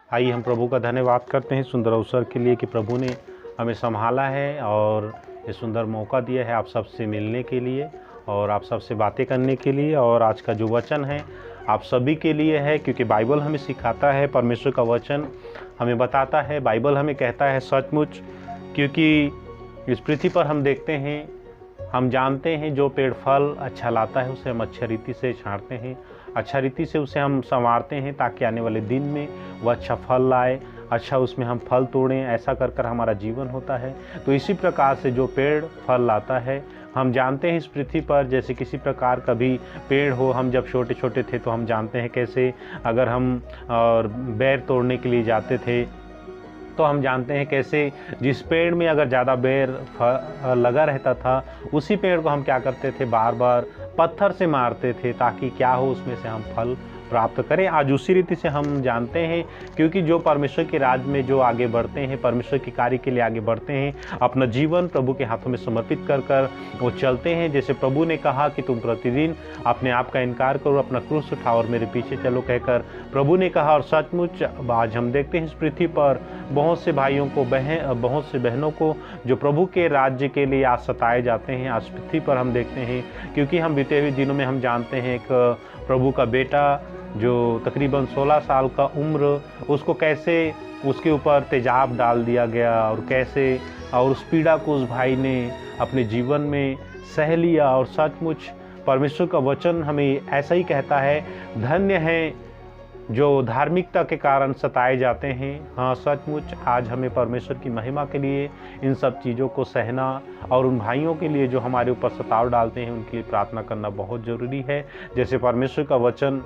आइए हम प्रभु का धन्यवाद करते हैं सुंदर अवसर के लिए कि प्रभु ने हमें संभाला है और ये सुंदर मौका दिया है आप सबसे मिलने के लिए और आप सबसे बातें करने के लिए। और आज का जो वचन है आप सभी के लिए है, क्योंकि बाइबल हमें सिखाता है, परमेश्वर का वचन हमें बताता है, बाइबल हमें कहता है सचमुच। क्योंकि इस पृथ्वी पर हम देखते हैं, हम जानते हैं जो पेड़ फल अच्छा लाता है उसे हम अच्छी रीति से छांटते हैं, अच्छा रीति से उसे हम संवारते हैं ताकि आने वाले दिन में वह अच्छा फल लाए, अच्छा उसमें हम फल तोड़ें। ऐसा कर कर हमारा जीवन होता है। तो इसी प्रकार से जो पेड़ फल लाता है, हम जानते हैं इस पृथ्वी पर जैसे किसी प्रकार का भी पेड़ हो, हम जब छोटे छोटे थे तो हम जानते हैं कैसे अगर हम और बेर तोड़ने के लिए जाते थे तो हम जानते हैं कैसे जिस पेड़ में अगर ज़्यादा बेर लगा रहता था उसी पेड़ को हम क्या करते थे, बार बार पत्थर से मारते थे ताकि क्या हो उसमें से हम फल प्राप्त करें। आज उसी रीति से हम जानते हैं, क्योंकि जो परमेश्वर के राज में जो आगे बढ़ते हैं, परमेश्वर के कार्य के लिए आगे बढ़ते हैं, अपना जीवन प्रभु के हाथों में समर्पित कर कर वो चलते हैं। जैसे प्रभु ने कहा कि तुम प्रतिदिन अपने आप का इनकार करो, अपना क्रूस उठाओ और मेरे पीछे चलो कहकर प्रभु ने कहा। और सचमुच आज हम देखते हैं इस पृथ्वी पर बहुत से भाइयों को बहुत से बहनों को जो प्रभु के राज्य के लिए आज सताए जाते हैं। आज पृथ्वी पर हम देखते हैं, क्योंकि हम बीते हुए दिनों में हम जानते हैं एक प्रभु का बेटा जो तकरीबन 16 साल का उम्र, उसको कैसे उसके ऊपर तेजाब डाल दिया गया और कैसे और उस पीड़ा को उस भाई ने अपने जीवन में सह लिया। और सचमुच परमेश्वर का वचन हमें ऐसा ही कहता है, धन्य है जो धार्मिकता के कारण सताए जाते हैं। हाँ सचमुच आज हमें परमेश्वर की महिमा के लिए इन सब चीज़ों को सहना और उन भाइयों के लिए जो हमारे ऊपर सताव डालते हैं उनकी प्रार्थना करना बहुत ज़रूरी है। जैसे परमेश्वर का वचन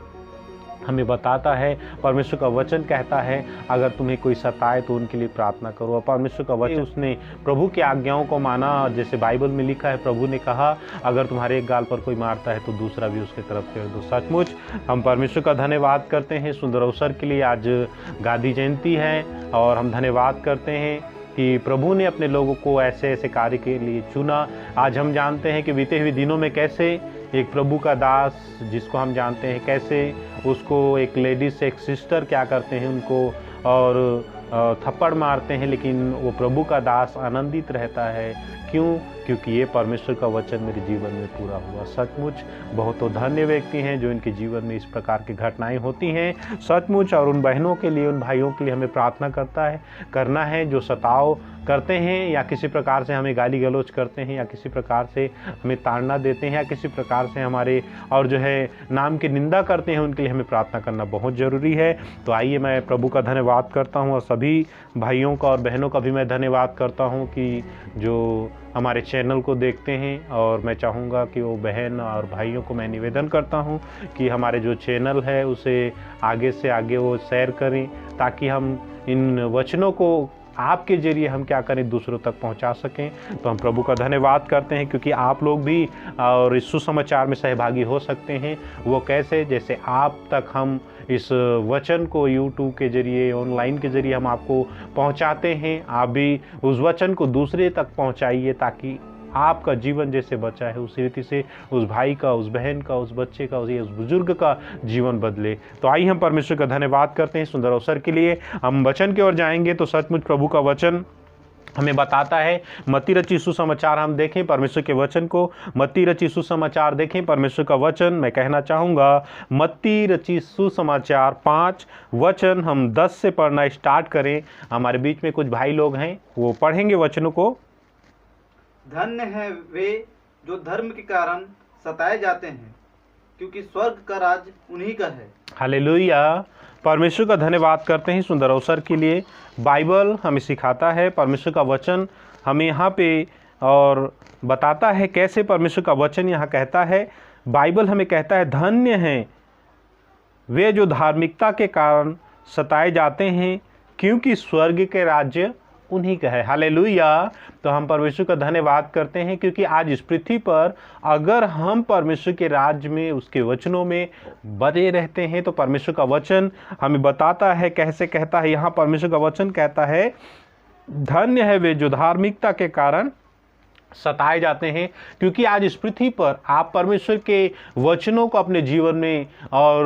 हमें बताता है, परमेश्वर का वचन कहता है अगर तुम्हें कोई सताए तो उनके लिए प्रार्थना करो। और परमेश्वर का वचन उसने प्रभु की आज्ञाओं को माना। जैसे बाइबल में लिखा है, प्रभु ने कहा अगर तुम्हारे एक गाल पर कोई मारता है तो दूसरा भी उसकी तरफ फेर दो। सचमुच हम परमेश्वर का धन्यवाद करते हैं सुंदर अवसर के लिए। आज गांधी जयंती है और हम धन्यवाद करते हैं कि प्रभु ने अपने लोगों को ऐसे ऐसे कार्य के लिए चुना। आज हम जानते हैं कि बीते हुए दिनों में कैसे एक प्रभु का दास जिसको हम जानते हैं कैसे उसको एक लेडीज एक सिस्टर क्या करते हैं उनको और थप्पड़ मारते हैं, लेकिन वो प्रभु का दास आनंदित रहता है। क्यों? क्योंकि ये परमेश्वर का वचन मेरे जीवन में पूरा हुआ। सचमुच बहुत तो धन्य व्यक्ति हैं जो इनके जीवन में इस प्रकार की घटनाएं होती हैं। सचमुच और उन बहनों के लिए, उन भाइयों के लिए हमें प्रार्थना करना है जो सताव करते हैं या किसी प्रकार से हमें गाली गलौज करते हैं या किसी प्रकार से हमें ताड़ना देते हैं या किसी प्रकार से हमारे और जो है नाम की निंदा करते हैं, उनके लिए हमें प्रार्थना करना बहुत ज़रूरी है। तो आइए मैं प्रभु का धन्यवाद करता हूँ और सभी भाइयों का और बहनों का भी मैं धन्यवाद करता हूँ कि जो हमारे चैनल को देखते हैं। और मैं चाहूँगा कि वो बहन और भाइयों को मैं निवेदन करता हूँ कि हमारे जो चैनल है उसे आगे से आगे वो शेयर करें ताकि हम इन वचनों को आपके जरिए हम क्या करें दूसरों तक पहुंचा सकें। तो हम प्रभु का धन्यवाद करते हैं क्योंकि आप लोग भी और इस सुसमाचार में सहभागी हो सकते हैं। वो कैसे? जैसे आप तक हम इस वचन को यूट्यूब के जरिए ऑनलाइन के जरिए हम आपको पहुंचाते हैं, आप भी उस वचन को दूसरे तक पहुंचाइए ताकि आपका जीवन जैसे बचा है उसी रीति से उस भाई का, उस बहन का, उस बच्चे का, उस बुजुर्ग का जीवन बदले। तो आइए हम परमेश्वर का धन्यवाद करते हैं सुंदर अवसर के लिए। हम वचन की ओर जाएंगे तो सचमुच प्रभु का वचन हमें बताता है। मत्ती रचित सुसमाचार हम देखें परमेश्वर के वचन को, मत्ती रचित सुसमाचार देखें परमेश्वर का वचन। मैं कहना चाहूँगा मत्ती रचित सुसमाचार 5 वचन हम 10 से पढ़ना स्टार्ट करें। हमारे बीच में कुछ भाई लोग हैं, वो पढ़ेंगे वचनों को। धन्य है वे जो धर्म के कारण सताए जाते हैं, क्योंकि स्वर्ग का राज उन्हीं का है। हालेलुया। परमेश्वर का धन्यवाद करते हैं सुंदर अवसर के लिए। बाइबल हमें सिखाता है, परमेश्वर का वचन हमें यहाँ पे और बताता है कैसे परमेश्वर का वचन यहाँ कहता है। बाइबल हमें कहता है धन्य हैं वे जो धार्मिकता के कारण सताए जाते हैं, क्योंकि स्वर्ग के राज्य उन्हीं का है। हालेलुया। तो हम परमेश्वर का धन्यवाद करते हैं क्योंकि आज इस पृथ्वी पर अगर हम परमेश्वर के राज्य में उसके वचनों में बने रहते हैं तो परमेश्वर का वचन हमें बताता है कैसे कहता है। यहाँ परमेश्वर का वचन कहता है धन्य है वे जो धार्मिकता के कारण सताए जाते हैं, क्योंकि आज इस पृथ्वी पर आप परमेश्वर के वचनों को अपने जीवन में और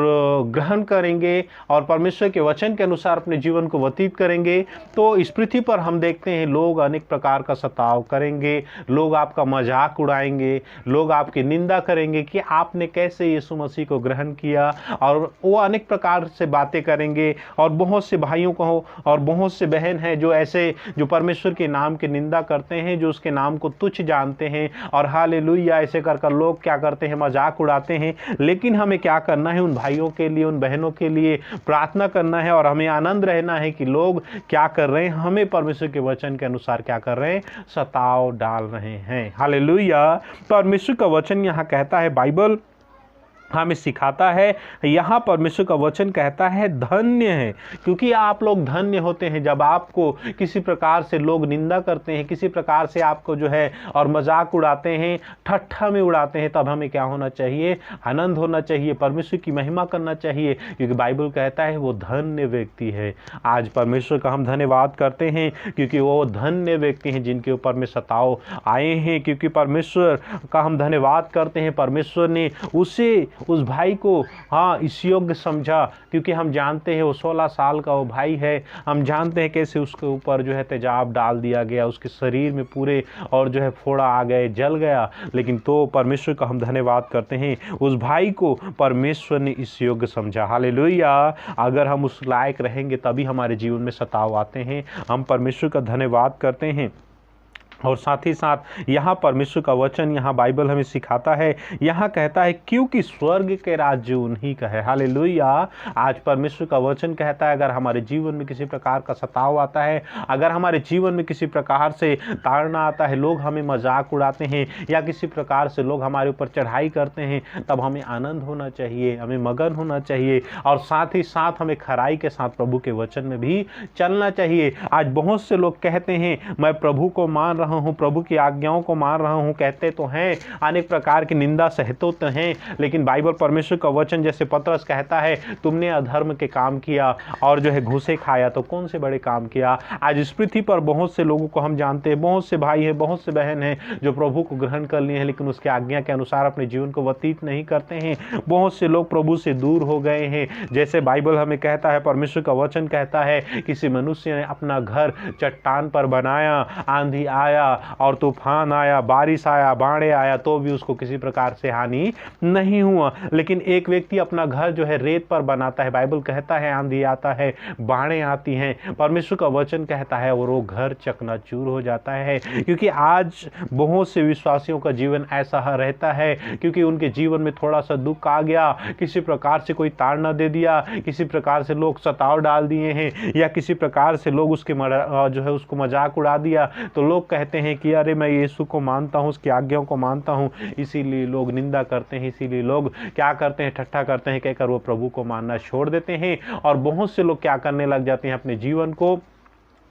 ग्रहण करेंगे और परमेश्वर के वचन के अनुसार अपने जीवन को व्यतीत करेंगे, तो इस पृथ्वी पर हम देखते हैं लोग अनेक प्रकार का सताव करेंगे, लोग आपका मजाक उड़ाएंगे, लोग आपकी निंदा करेंगे कि आपने कैसे यीशु मसीह को ग्रहण किया, और वो अनेक प्रकार से बातें करेंगे। और बहुत से भाइयों को और बहुत से बहन हैं जो ऐसे जो परमेश्वर के नाम की निंदा करते हैं, जो उसके नाम को तुच्छ जानते हैं, और हालेलुया ऐसे कर लोग क्या करते हैं, मजाक उड़ाते हैं। लेकिन हमें क्या करना है, उन भाइयों के लिए, उन बहनों के लिए प्रार्थना करना है, और हमें आनंद रहना है कि लोग क्या कर रहे हैं, हमें परमेश्वर के वचन के अनुसार क्या कर रहे हैं, सताव डाल रहे हैं। हालेलुया। परमेश्वर का वचन यहाँ कहता है, बाइबल हमें सिखाता है, यहाँ परमेश्वर का वचन कहता है धन्य है, क्योंकि आप लोग धन्य होते हैं जब आपको किसी प्रकार से लोग निंदा करते हैं, किसी प्रकार से आपको जो है और मजाक उड़ाते हैं, ठट्ठा में उड़ाते हैं, तब हमें क्या होना चाहिए, आनंद होना चाहिए, परमेश्वर की महिमा करना चाहिए, क्योंकि बाइबल कहता है वो धन्य व्यक्ति है। आज परमेश्वर का हम धन्यवाद करते हैं क्योंकि वो धन्य व्यक्ति हैं जिनके ऊपर में सताव आए हैं, क्योंकि परमेश्वर का हम धन्यवाद करते हैं, परमेश्वर ने उस भाई को इस योग्य समझा, क्योंकि हम जानते हैं वो 16 साल का वो भाई है, हम जानते हैं कैसे उसके ऊपर जो है तेजाब डाल दिया गया, उसके शरीर में पूरे और जो है फोड़ा आ गए, जल गया, लेकिन तो परमेश्वर का हम धन्यवाद करते हैं, उस भाई को परमेश्वर ने इस योग्य समझा। हालेलुया। अगर हम उस लायक रहेंगे तभी हमारे जीवन में सताव आते हैं। हम परमेश्वर का धन्यवाद करते हैं। और साथ ही साथ यहाँ परमेश्वर का वचन, यहाँ बाइबल हमें सिखाता है, यहाँ कहता है क्योंकि स्वर्ग के राज्य उन्हीं का है। हालेलुया। आज परमेश्वर का वचन कहता है अगर हमारे जीवन में किसी प्रकार का सताव आता है, अगर हमारे जीवन में किसी प्रकार से ताड़ना आता है, लोग हमें मजाक उड़ाते हैं या किसी प्रकार से लोग हमारे ऊपर चढ़ाई करते हैं, तब हमें आनंद होना चाहिए, हमें मगन होना चाहिए, और साथ ही साथ हमें खराई के साथ प्रभु के वचन में भी चलना चाहिए। आज बहुत से लोग कहते हैं मैं प्रभु को मान रहा हूं, प्रभु की आज्ञाओं को मान रहा हूं, कहते तो हैं, अनेक प्रकार की निंदा सहते तो हैं, लेकिन बाइबल परमेश्वर का वचन जैसे पतरस कहता है तुमने अधर्म के काम किया और जो है घूसे खाया तो कौन से बड़े काम किया। आज इस पृथ्वी पर बहुत से लोगों को हम जानते हैं, बहुत से भाई हैं, बहुत से बहन हैं जो प्रभु को ग्रहण कर लिए हैं, लेकिन उसके आज्ञा के अनुसार अपने जीवन को व्यतीत नहीं करते हैं। बहुत से लोग प्रभु से दूर हो गए हैं। जैसे बाइबल हमें कहता है, परमेश्वर का वचन कहता है किसी मनुष्य ने अपना घर चट्टान पर बनाया, आंधी आया और तूफान आया, बारिश आया, बाढ़े आया, तो भी उसको किसी प्रकार से हानि नहीं हुआ। लेकिन एक व्यक्ति अपना घर जो है रेत पर बनाता है, बाइबल कहता है आंधी आता है, बाढ़ें आती हैं, परमेश्वर का वचन कहता है और वो घर चकनाचूर हो जाता है। क्योंकि आज बहुत से विश्वासियों का जीवन ऐसा रहता है, क्योंकि उनके जीवन में थोड़ा सा दुख आ गया, किसी प्रकार से कोई ताड़ना दे दिया, किसी प्रकार से लोग सताव डाल दिए हैं, या किसी प्रकार से लोग उसके जो है उसको मजाक उड़ा दिया, तो लोग कहते हैं कि अरे मैं यीशु को मानता हूँ, उसकी आज्ञाओं को मानता हूँ, इसीलिए लोग निंदा करते हैं, इसीलिए लोग क्या करते हैं, ठट्ठा करते हैं, कहकर वो प्रभु को मानना छोड़ देते हैं। और बहुत से लोग क्या करने लग जाते हैं, अपने जीवन को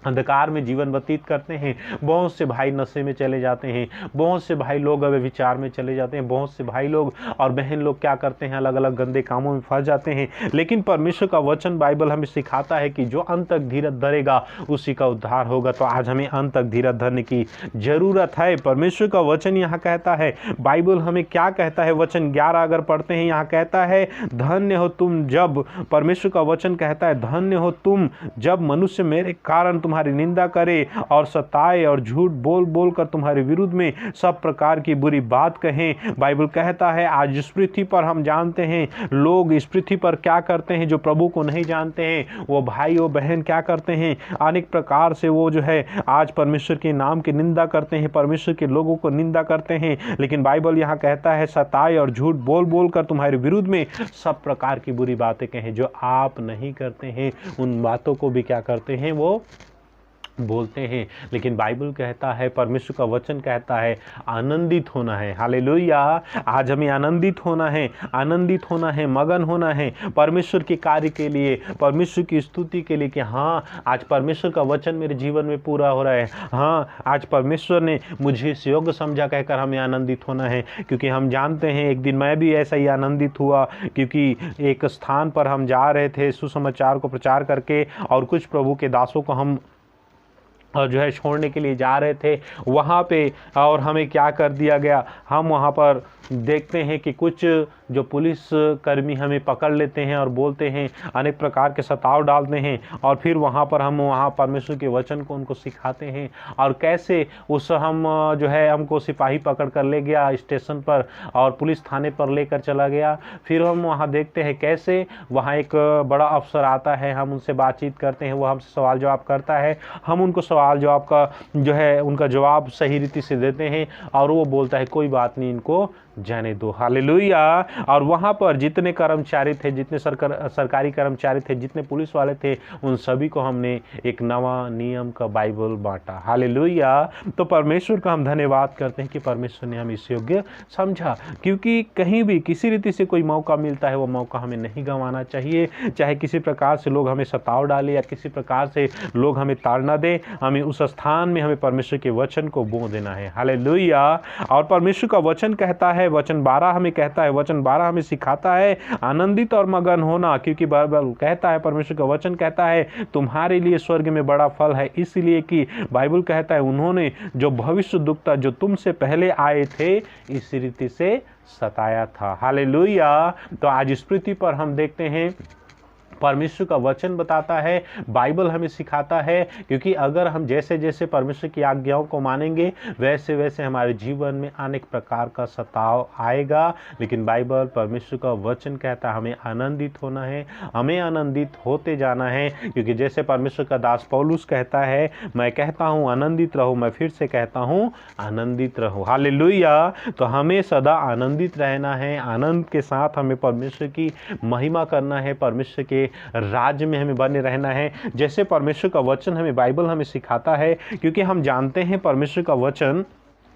अंधकार में जीवन व्यतीत करते हैं। बहुत से भाई नशे में चले जाते हैं, बहुत से भाई लोग व्यभिचार में चले जाते हैं, बहुत से भाई लोग और बहन लोग क्या करते हैं, अलग अलग गंदे कामों में फंस जाते हैं। लेकिन परमेश्वर का वचन बाइबल हमें सिखाता है कि जो अंत तक धीरज धरेगा उसी का उद्धार होगा। तो आज हमें अंत तक धीरज धरने की जरूरत है। परमेश्वर का वचन यहाँ कहता है, बाइबल हमें क्या कहता है, वचन 11 अगर पढ़ते हैं, यहाँ कहता है धन्य हो तुम जब, परमेश्वर का वचन कहता है धन्य हो तुम जब मनुष्य मेरे कारण तुम्हारी निंदा करे और सताए और झूठ बोल बोल कर तुम्हारे विरुद्ध में सब प्रकार की बुरी बात कहें। बाइबल कहता है आज इस पृथ्वी पर हम जानते हैं लोग इस पृथ्वी पर क्या करते हैं, जो प्रभु को नहीं जानते हैं वो भाई वो बहन क्या करते हैं, अनेक प्रकार से वो जो है आज परमेश्वर के नाम की निंदा करते हैं, परमेश्वर के लोगों को निंदा करते हैं। लेकिन बाइबल यहाँ कहता है सताए और झूठ बोल बोल कर तुम्हारे विरुद्ध में सब प्रकार की बुरी बातें कहें। जो आप नहीं करते हैं उन बातों को भी क्या करते हैं, वो बोलते हैं। लेकिन बाइबल कहता है, परमेश्वर का वचन कहता है आनंदित होना है। हालेलुया। आज हमें आनंदित होना है, आनंदित होना है, मगन होना है परमेश्वर के कार्य के लिए, परमेश्वर की स्तुति के लिए कि हाँ आज परमेश्वर का वचन मेरे जीवन में पूरा हो रहा है, हाँ आज परमेश्वर ने मुझे इस योग्य समझा, कहकर हमें आनंदित होना है। क्योंकि हम जानते हैं एक दिन मैं भी ऐसा ही आनंदित हुआ, क्योंकि एक स्थान पर हम जा रहे थे सुसमाचार को प्रचार करके, और कुछ प्रभु के दासों को हम और जो है छोड़ने के लिए जा रहे थे वहाँ पे, और हमें क्या कर दिया गया, हम वहाँ पर देखते हैं कि कुछ जो पुलिस कर्मी हमें पकड़ लेते हैं और बोलते हैं, अनेक प्रकार के सताव डालते हैं, और फिर वहाँ पर हम वहाँ परमेश्वर के वचन को उनको सिखाते हैं। और कैसे उस हम जो है हमको सिपाही पकड़ कर ले गया स्टेशन पर और पुलिस थाने पर लेकर चला गया। फिर हम वहाँ देखते हैं कैसे वहाँ एक बड़ा अफसर आता है, हम उनसे बातचीत करते हैं, वो हमसे सवाल जवाब करता है, हम उनको सवाल जवाब का जो है उनका जवाब सही रीति से देते हैं, और वो बोलता है कोई बात नहीं, इनको जाने दो। हालेलुया। और वहाँ पर जितने कर्मचारी थे, जितने सरकारी कर्मचारी थे, जितने पुलिस वाले थे, उन सभी को हमने एक नवा नियम का बाइबल बांटा। हालेलुया। तो परमेश्वर का हम धन्यवाद करते हैं कि परमेश्वर ने हम इस योग्य समझा, क्योंकि कहीं भी किसी रीति से कोई मौका मिलता है वो मौका हमें नहीं गंवाना चाहिए। चाहे किसी प्रकार से लोग हमें सताव डाले या किसी प्रकार से लोग हमें ताड़ना दे, हमें उस स्थान में हमें परमेश्वर के वचन को बो देना है। हालेलुया। और परमेश्वर का वचन कहता है, वचन 12 हमें कहता है, वचन 12 हमें सिखाता है आनंदित और मगन होना, क्योंकि बाइबल कहता है, परमेश्वर का वचन कहता है तुम्हारे लिए स्वर्ग में बड़ा फल है, इसलिए कि बाइबल कहता है उन्होंने जो भविष्यद्वक्ता जो तुमसे पहले आए थे इस रीति से सताया था। हालेलुया। तो आज इस पृथ्वी पर हम देखते हैं परमेश्वर का वचन बताता है, बाइबल हमें सिखाता है, क्योंकि अगर हम जैसे जैसे परमेश्वर की आज्ञाओं को मानेंगे वैसे वैसे हमारे जीवन में अनेक प्रकार का सताव आएगा। लेकिन बाइबल परमेश्वर का वचन कहता है हमें आनंदित होना है, हमें आनंदित होते जाना है, क्योंकि जैसे परमेश्वर का दास पौलुस कहता है, मैं कहता हूँ आनंदित रहो, मैं फिर से कहता हूँ आनंदित रहो। हालेलुया। तो हमें सदा आनंदित रहना है, आनंद के साथ हमें परमेश्वर की महिमा करना है, परमेश्वर के राज्य में हमें बने रहना है, जैसे परमेश्वर का वचन हमें बाइबल हमें सिखाता है। क्योंकि हम जानते हैं परमेश्वर का वचन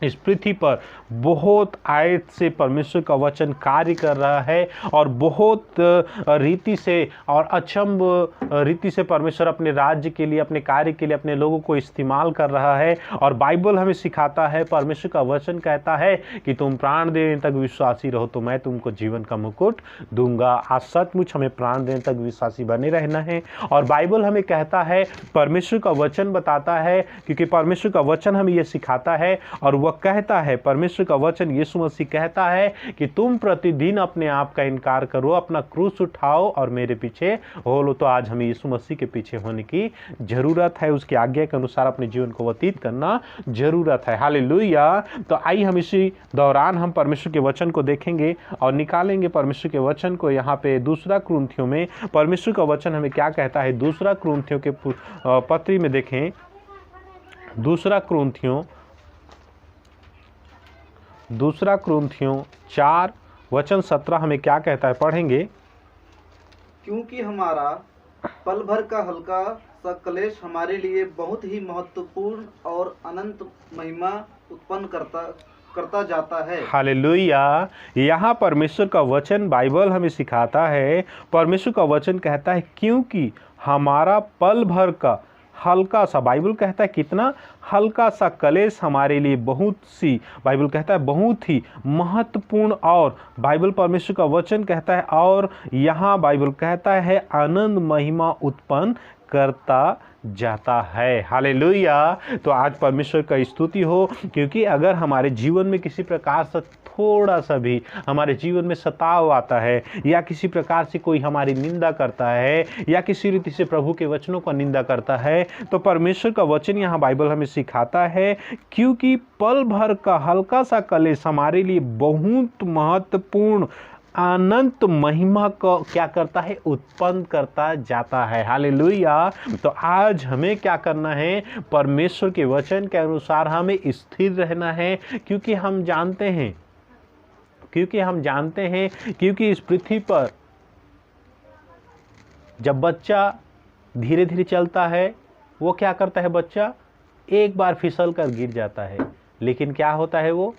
इस पृथ्वी पर बहुत आयत से परमेश्वर का वचन कार्य कर रहा है, और बहुत रीति से और अचंभ रीति से परमेश्वर अपने राज्य के लिए, अपने कार्य के लिए अपने लोगों को इस्तेमाल कर रहा है। और बाइबल हमें सिखाता है, परमेश्वर का वचन कहता है कि तुम प्राण देने तक विश्वासी रहो तो मैं तुमको जीवन का मुकुट दूंगा। आज सचमुच हमें प्राण देने तक विश्वासी बने रहना है। और बाइबल हमें कहता है, परमेश्वर का वचन बताता है, क्योंकि परमेश्वर का वचन हमें यह सिखाता है, और वह कहता है, परमेश्वर का वचन यीशु मसीह कहता है कि तुम प्रतिदिन अपने आप का इनकार करो, अपना क्रूस उठाओ और मेरे पीछे हो लो। तो आज हमें यीशु मसीह के पीछे होने की जरूरत है, उसकी आज्ञा के अनुसार अपने जीवन को व्यतीत करना जरूरत है। हालेलुया। तो आइए हम इसी दौरान हम परमेश्वर के वचन को देखेंगे और निकालेंगे परमेश्वर के वचन को। यहाँ पे दूसरा कुरिन्थियों में परमेश्वर का वचन हमें क्या कहता है, दूसरा कुरिन्थियों के पत्री में देखें, दूसरा कुरिन्थियों 4 वचन 17 हमें क्या कहता है, पढ़ेंगे। क्योंकि हमारा पल भर का हल्का सा क्लेश हमारे लिए बहुत ही महत्वपूर्ण और अनंत महिमा उत्पन्न करता जाता है। हालेलुया। यहाँ परमेश्वर का वचन बाइबल हमें सिखाता है, परमेश्वर का वचन कहता है क्योंकि हमारा पल भर का हल्का सा, बाइबल कहता है कितना हल्का सा कलेश हमारे लिए बहुत सी, बाइबल कहता है बहुत ही महत्वपूर्ण, और बाइबल परमेश्वर का वचन कहता है, और यहाँ बाइबल कहता है आनंद महिमा उत्पन्न करता जाता है। हालेलुया। तो आज परमेश्वर का स्तुति हो, क्योंकि अगर हमारे जीवन में किसी प्रकार से थोड़ा सा भी हमारे जीवन में सताव आता है, या किसी प्रकार से कोई हमारी निंदा करता है, या किसी रीति से प्रभु के वचनों का निंदा करता है, तो परमेश्वर का वचन यहाँ बाइबल हमें सिखाता है क्योंकि पल भर का हल्का सा कलेश हमारे लिए बहुत महत्वपूर्ण अनंत महिमा को क्या करता है, उत्पन्न करता जाता है। हालेलुया। तो आज हमें क्या करना है, परमेश्वर के वचन के अनुसार हमें स्थिर रहना है, क्योंकि हम जानते हैं क्योंकि इस पृथ्वी पर जब बच्चा धीरे धीरे चलता है, वो क्या करता है, बच्चा एक बार फिसल कर गिर जाता है, लेकिन क्या होता है, वो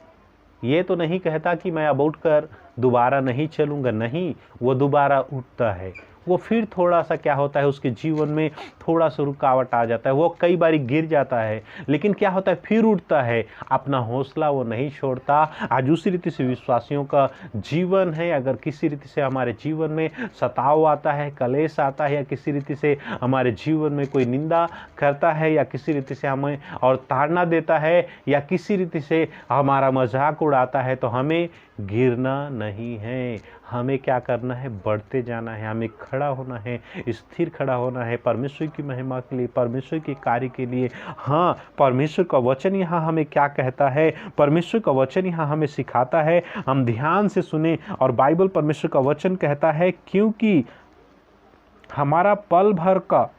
ये तो नहीं कहता कि मैं अब उठकर दोबारा नहीं चलूँगा, नहीं, वो दोबारा उठता है, वो फिर थोड़ा सा क्या होता है, उसके जीवन में थोड़ा सा रुकावट आ जाता है, वो कई बार गिर जाता है, लेकिन क्या होता है, फिर उठता है, अपना हौसला वो नहीं छोड़ता। आज उसी रीति से विश्वासियों का जीवन है। अगर किसी रीति से हमारे जीवन में सताव आता है, कलेश आता है, या किसी रीति से हमारे जीवन में कोई निंदा करता है, या किसी रीति से हमें और ताड़ना देता है, या किसी रीति से हमारा मजाक उड़ाता है, तो हमें गिरना नहीं है। हमें क्या करना है, बढ़ते जाना है, हमें खड़ा होना है, स्थिर खड़ा होना है, परमेश्वर की महिमा के लिए, परमेश्वर के कार्य के लिए। हाँ, परमेश्वर का वचन यहाँ हमें क्या कहता है, परमेश्वर का वचन यहाँ हमें सिखाता है। हम ध्यान से सुने, और बाइबल परमेश्वर का वचन कहता है, क्योंकि हमारा पल भर का,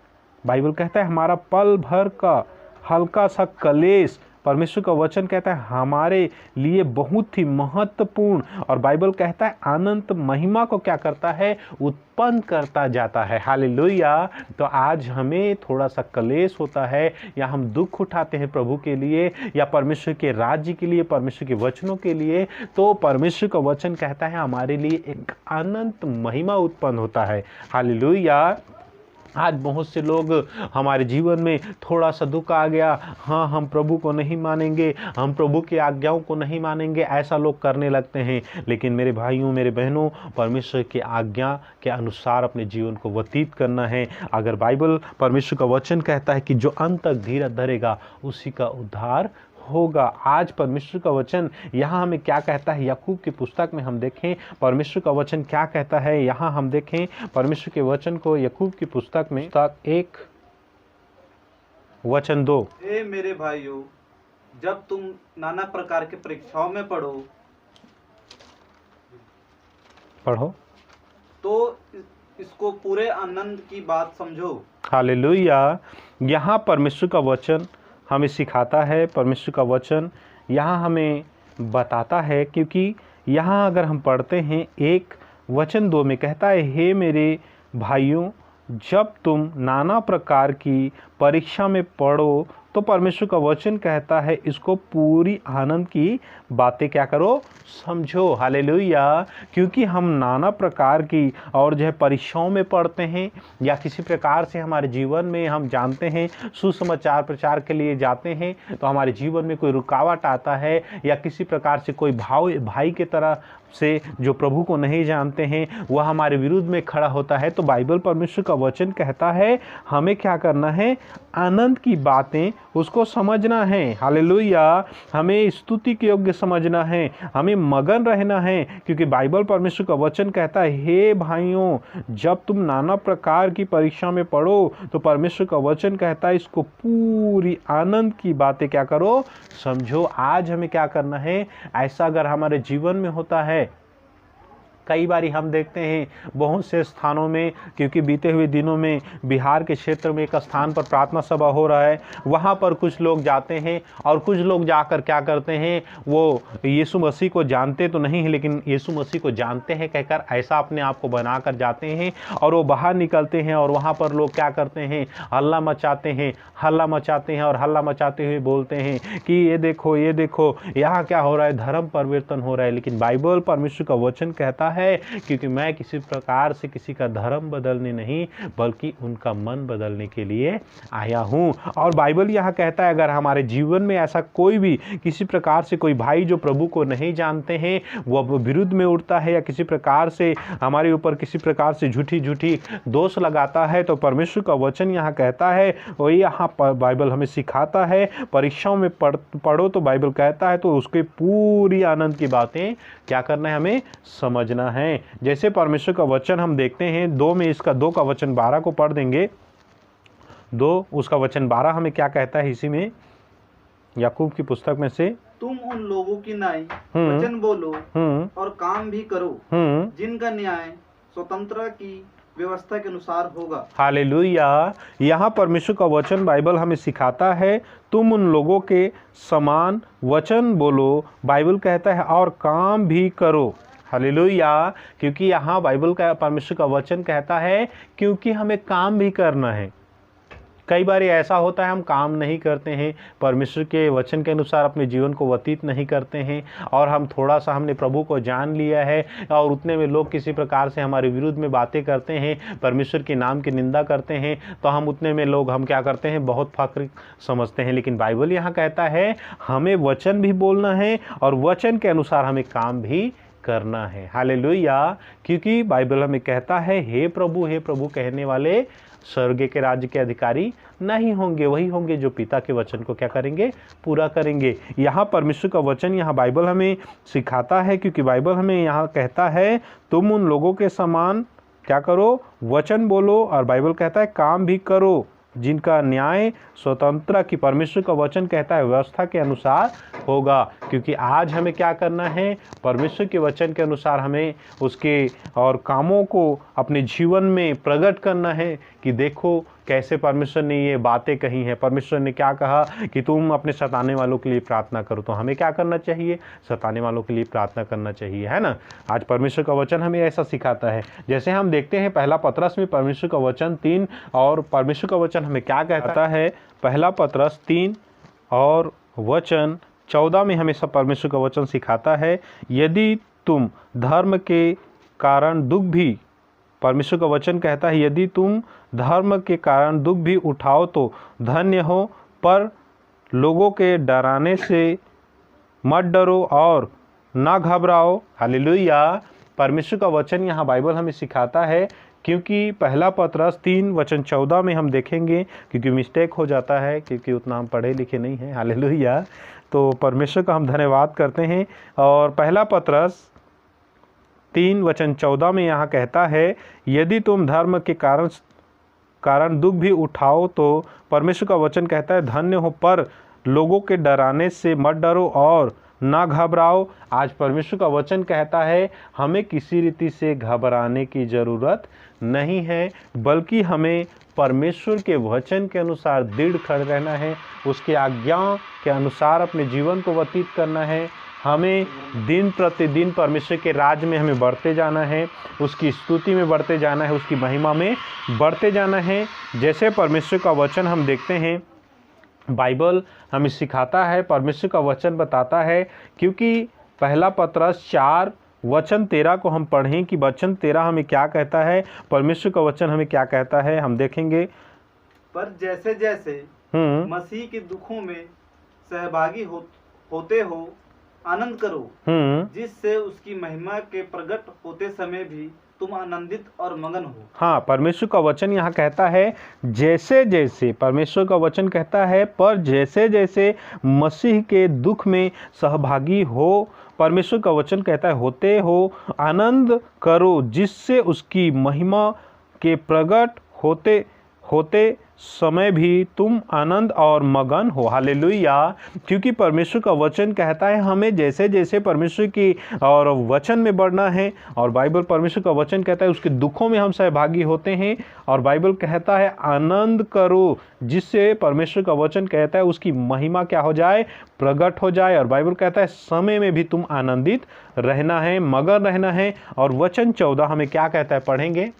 बाइबल कहता है हमारा पल भर का हल्का सा कलेश, परमेश्वर का वचन कहता है हमारे लिए बहुत ही महत्वपूर्ण, और बाइबल कहता है अनंत महिमा को क्या करता है, उत्पन्न करता जाता है। हालेलुया। तो आज हमें थोड़ा सा कलेश होता है, या हम दुख उठाते हैं प्रभु के लिए, या परमेश्वर के राज्य के लिए, परमेश्वर के वचनों के लिए, तो परमेश्वर का वचन कहता है हमारे लिए एक अनंत महिमा उत्पन्न होता है। हालेलुया। आज बहुत से लोग हमारे जीवन में थोड़ा सा दुख आ गया, हाँ हम प्रभु को नहीं मानेंगे, हम प्रभु की आज्ञाओं को नहीं मानेंगे, ऐसा लोग करने लगते हैं। लेकिन मेरे भाइयों, मेरे बहनों, परमेश्वर की आज्ञा के अनुसार अपने जीवन को व्यतीत करना है। अगर बाइबल परमेश्वर का वचन कहता है कि जो अंत तक धीरज धरेगा उसी का उद्धार होगा। आज परमेश्वर का वचन यहाँ हमें क्या कहता है, याकूब की पुस्तक में हम देखें परमेश्वर का वचन क्या कहता है। यहाँ हम देखें परमेश्वर के वचन को याकूब की पुस्तक में 1:2। हे मेरे भाइयों, जब तुम नाना प्रकार के परीक्षाओं में पढ़ो तो इसको पूरे आनंद की बात समझो। हालेलुया। यहाँ परमेश्वर का वचन हमें सिखाता है, परमेश्वर का वचन यहाँ हमें बताता है, क्योंकि यहाँ अगर हम पढ़ते हैं 1:2 में कहता है, हे मेरे भाइयों, जब तुम नाना प्रकार की परीक्षा में पढ़ो तो परमेश्वर का वचन कहता है इसको पूरी आनंद की बातें क्या करो, समझो। हालेलुया। क्योंकि हम नाना प्रकार की और जो है परीक्षाओं में पढ़ते हैं, या किसी प्रकार से हमारे जीवन में हम जानते हैं सुसमाचार प्रचार के लिए जाते हैं, तो हमारे जीवन में कोई रुकावट आता है, या किसी प्रकार से कोई भाई के तरह से जो प्रभु को नहीं जानते हैं वह हमारे विरुद्ध में खड़ा होता है, तो बाइबल परमेश्वर का वचन कहता है हमें क्या करना है, आनंद की बातें उसको समझना है। हालेलुया। हमें स्तुति के योग्य समझना है, हमें मगन रहना है, क्योंकि बाइबल परमेश्वर का वचन कहता है, हे भाइयों, जब तुम नाना प्रकार की परीक्षा में पढ़ो तो परमेश्वर का वचन कहता है इसको पूरी आनंद की बातें क्या करो, समझो। आज हमें क्या करना है, ऐसा अगर हमारे जीवन में होता है, कई बार हम देखते हैं बहुत से स्थानों में, क्योंकि बीते हुए दिनों में बिहार के क्षेत्र में एक स्थान पर प्रार्थना सभा हो रहा है, वहाँ पर कुछ लोग जाते हैं और कुछ लोग जाकर क्या करते हैं, वो यीशु मसीह को जानते तो नहीं हैं, लेकिन यीशु मसीह को जानते हैं कहकर ऐसा अपने आप को बनाकर जाते हैं, और वो बाहर निकलते हैं और वहाँ पर लोग क्या करते हैं, हल्ला मचाते हैं और हल्ला मचाते हुए बोलते हैं कि ये देखो यहाँ क्या हो रहा है, धर्म परिवर्तन हो रहा है। लेकिन बाइबल परमेश्वर का वचन कहता है क्योंकि मैं किसी प्रकार से किसी का धर्म बदलने नहीं बल्कि उनका मन बदलने के लिए आया हूं। और बाइबल यह कहता है अगर हमारे जीवन में ऐसा कोई भी किसी प्रकार से कोई भाई जो प्रभु को नहीं जानते हैं वह विरुद्ध में उठता है, या किसी प्रकार से हमारे ऊपर किसी प्रकार से झूठी दोष लगाता है, तो परमेश्वर का वचन यहाँ कहता है, वही यहाँ बाइबल हमें सिखाता है, परीक्षाओं में पढ़ो तो बाइबल कहता है तो उसके पूरी आनंद की बातें क्या करना है, हमें समझना है। जैसे परमेश्वर का वचन हम देखते हैं 2 में, इसका 2 का वचन 12 को पढ़ देंगे। 2 उसका वचन 12 हमें क्या कहता है, इसी में याकूब की पुस्तक में से, तुम उन लोगों की नाई वचन बोलो और काम भी करो जिनका न्याय स्वतंत्रता की व्यवस्था के अनुसार होगा। हालेलुया। यहाँ परमेश्वर का वचन बाइबल हमें सिखाता है तुम उन लोगों के समान वचन बोलो, बाइबल कहता है और काम भी करो। हालेलुया। क्योंकि यहाँ बाइबल का परमेश्वर का वचन कहता है क्योंकि हमें काम भी करना है। कई बार ऐसा होता है हम काम नहीं करते हैं, परमेश्वर के वचन के अनुसार अपने जीवन को व्यतीत नहीं करते हैं, और हम थोड़ा सा हमने प्रभु को जान लिया है और उतने में लोग किसी प्रकार से हमारे विरुद्ध में बातें करते हैं, परमेश्वर के नाम की निंदा करते हैं, तो हम उतने में लोग हम क्या करते हैं, बहुत फक्र समझते हैं। लेकिन बाइबल यहाँ कहता है हमें वचन भी बोलना है और वचन के अनुसार हमें काम भी करना है। हालेलुया। क्योंकि बाइबल हमें कहता है हे प्रभु कहने वाले स्वर्ग के राज्य के अधिकारी नहीं होंगे, वही होंगे जो पिता के वचन को क्या करेंगे, पूरा करेंगे। यहाँ परमेश्वर का वचन यहाँ बाइबल हमें सिखाता है, क्योंकि बाइबल हमें यहाँ कहता है तुम उन लोगों के समान क्या करो, वचन बोलो, और बाइबल कहता है काम भी करो जिनका न्याय स्वतंत्रता की परमेश्वर का वचन कहता है व्यवस्था के अनुसार होगा। क्योंकि आज हमें क्या करना है, परमेश्वर के वचन के अनुसार हमें उसके और कामों को अपने जीवन में प्रकट करना है कि देखो कैसे परमेश्वर ने ये बातें कही हैं। परमेश्वर ने क्या कहा कि तुम अपने सताने वालों के लिए प्रार्थना करो, तो हमें क्या करना चाहिए, सताने वालों के लिए प्रार्थना करना चाहिए, है ना। आज परमेश्वर का वचन हमें ऐसा सिखाता है। जैसे हम देखते हैं पहला पतरस में परमेश्वर का वचन 3 और परमेश्वर का वचन हमें क्या कहता है, पहला पतरस 3 और वचन 14 में हमें सब परमेश्वर का वचन सिखाता है यदि तुम धर्म के कारण दुख भी, परमेश्वर का वचन कहता है यदि तुम धर्म के कारण दुख भी उठाओ तो धन्य हो, पर लोगों के डराने से मत डरो और ना घबराओ। हालेलुया। परमेश्वर का वचन यहाँ बाइबल हमें सिखाता है, क्योंकि पहला पतरस 3 वचन 14 में हम देखेंगे, क्योंकि मिस्टेक हो जाता है क्योंकि उतना हम पढ़े लिखे नहीं हैं। हालेलुया। तो परमेश्वर का हम धन्यवाद करते हैं। और पहला पतरस 3 वचन 14 में यहाँ कहता है यदि तुम धर्म के कारण दुख भी उठाओ तो परमेश्वर का वचन कहता है धन्य हो, पर लोगों के डराने से मत डरो और ना घबराओ। आज परमेश्वर का वचन कहता है हमें किसी रीति से घबराने की ज़रूरत नहीं है, बल्कि हमें परमेश्वर के वचन के अनुसार दृढ़ खड़े रहना है, उसके आज्ञाओं के अनुसार अपने जीवन को व्यतीत करना है। हमें दिन प्रतिदिन परमेश्वर के राज में हमें बढ़ते जाना है, उसकी स्तुति में बढ़ते जाना है, उसकी महिमा में बढ़ते जाना है। जैसे परमेश्वर का वचन हम देखते हैं, बाइबल हमें सिखाता है, परमेश्वर का वचन बताता है, क्योंकि पहला पतरस 4 वचन 13 को हम पढ़ें कि वचन 13 हमें क्या कहता है, परमेश्वर का वचन हमें क्या कहता है, हम देखेंगे। पर जैसे जैसे मसीह के दुखों में सहभागी होते हो आनंद करो, जिससे उसकी महिमा के प्रकट होते समय भी तुम आनंदित और मगन हो। हाँ, परमेश्वर का वचन यहाँ कहता है जैसे जैसे, परमेश्वर का वचन कहता है पर जैसे जैसे मसीह के दुख में सहभागी हो, परमेश्वर का वचन कहता है होते हो आनंद करो, जिससे उसकी महिमा के प्रकट होते समय भी तुम आनंद और मगन हो। हालेलुया। क्योंकि परमेश्वर का वचन कहता है हमें जैसे जैसे परमेश्वर की और वचन में बढ़ना है, और बाइबल परमेश्वर का वचन कहता है उसके दुखों में हम सहभागी होते हैं, और बाइबल कहता है आनंद करो, जिससे परमेश्वर का वचन कहता है उसकी महिमा क्या हो जाए, प्रकट हो जाए। और बाइबल कहता है समय में भी तुम आनंदित रहना है, मगन रहना है। और वचन 14 हमें क्या कहता है, पढ़ेंगे।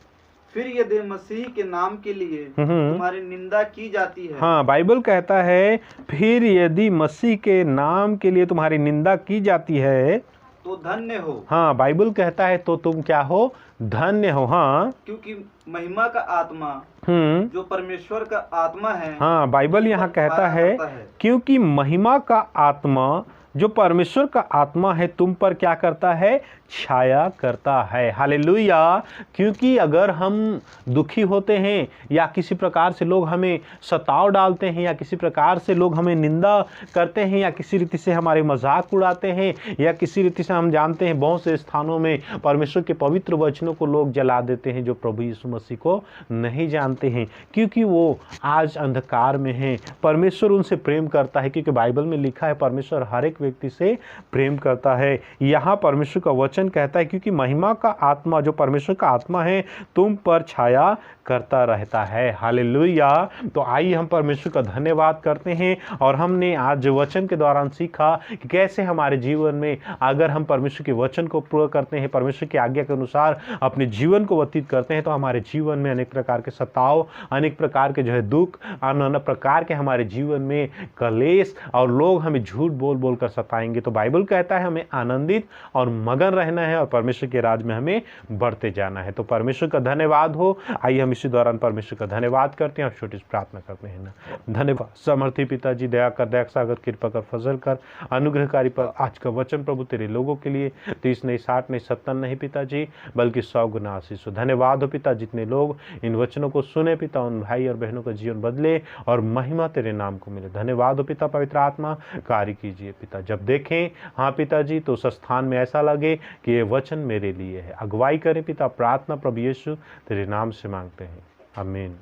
फिर यदि मसीह के नाम के लिए तुम्हारी निंदा की जाती है, हाँ, बाइबल कहता है फिर यदि मसीह के नाम के लिए तुम्हारी निंदा की जाती है तो धन्य हो। हाँ, बाइबल कहता है तो तुम क्या हो, धन्य हो। हाँ, क्योंकि महिमा का आत्मा जो परमेश्वर का आत्मा है, हाँ, बाइबल यहाँ कहता है क्योंकि महिमा का आत्मा जो परमेश्वर का आत्मा है तुम पर क्या करता है, छाया करता है। हालेलुया। क्योंकि अगर हम दुखी होते हैं या किसी प्रकार से लोग हमें सताव डालते हैं या किसी प्रकार से लोग हमें निंदा करते हैं या किसी रीति से हमारे मजाक उड़ाते हैं या किसी रीति से हम जानते हैं बहुत से स्थानों में परमेश्वर के पवित्र वचनों को लोग जला देते हैं जो प्रभु यीशु मसीह को नहीं जानते हैं, क्योंकि वो आज अंधकार में हैं। परमेश्वर उनसे प्रेम करता है, क्योंकि बाइबल में लिखा है परमेश्वर हर एक व्यक्ति से प्रेम करता है। यहाँ परमेश्वर का वचन कहता है क्योंकि महिमा का आत्मा जो परमेश्वर का आत्मा है तुम पर छाया करता रहता है। हालेलुया। तो आइए हम परमेश्वर का धन्यवाद करते हैं। और हमने आज वचन के दौरान सीखा कि कैसे हमारे जीवन में अगर हम परमेश्वर के वचन को पूरा करते हैं, परमेश्वर की आज्ञा के अनुसार अपने जीवन को व्यतीत करते हैं, तो हमारे जीवन में अनेक प्रकार के सताव, अनेक प्रकार के जो है दुख, अनेक प्रकार के हमारे जीवन में कलेश, और लोग हमें झूठ बोल बोल कर सताएंगे। तो बाइबल कहता है हमें आनंदित और मगन रहना है और परमेश्वर के राज में हमें बढ़ते जाना है। तो परमेश्वर का धन्यवाद हो। आइए हम इसी दौरान परमेश्वर का धन्यवाद करते हैं और छोटी सी प्रार्थना करते हैं ना। धन्यवाद समर्थी पिताजी, दया कर, दया सागर, कृपा कर, फजल कर, अनुग्रहकारी पर आज का वचन प्रभु तेरे लोगों के लिए 30 नहीं, 60 नहीं, 70 नहीं पिताजी, बल्कि 100 गुना आशीष हो। धन्यवाद हो पिता, जितने लोग इन वचनों को सुने पिता, उन भाई और बहनों का जीवन बदले और महिमा तेरे नाम को मिले। धन्यवाद हो पिता, पवित्र आत्मा कार्य कीजिए पिता। जब देखें हाँ पिताजी तो उस स्थान में ऐसा लगे कि ये वचन मेरे लिए है। अगुवाई करें पिता, प्रार्थना प्रभु यीशु तेरे नाम से मांगते हैं, आमीन।